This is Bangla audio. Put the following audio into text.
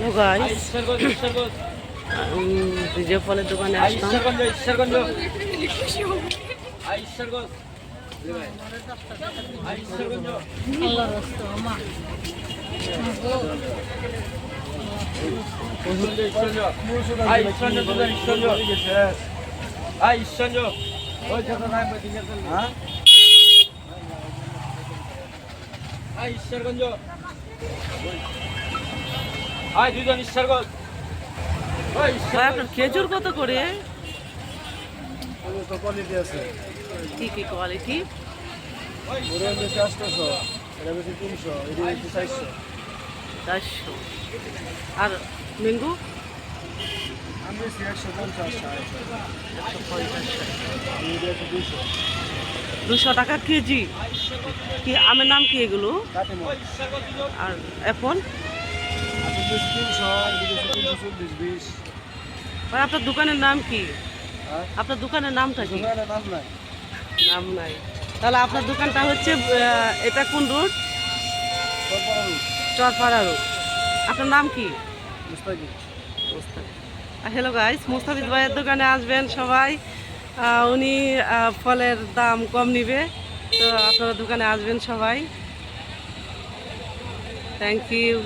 হ্যালো গাইস, বিজয় ফলের দোকানে আসলাম। ভাই, আপনার খেজুর কত করে? কোয়ালিটি আছে, কি কি কোয়ালিটি? ওরা বেশি 800, এটা বেশি 300, এটা বেশি 400। 400। আর ম্যাঙ্গো? আমি বেশি 150, 150। এটা 200 200 টাকা কেজি। কি আমের নাম কি এগুলো? কাটিমন। আর অ্যাপল? আপনি বেশি 300, এটা বেশি 340, 20। ভাই, আপনার দোকানের নাম কি? হ্যাঁ, আপনার দোকানের নামটা কি? দোকানের নাম নাই। নাম নাই। তাহলে আপনার দোকানটা হচ্ছে এটা কোন রোড? চরপাড়া রোড। আপনার নাম কি? মুস্তাকিব। হ্যালো গাইস, মুস্তাফিজ ভাইয়ের দোকানে আসবেন সবাই। উনি ফলের দাম কম নিবে, তো আপনারা দোকানে আসবেন সবাই। Thank you.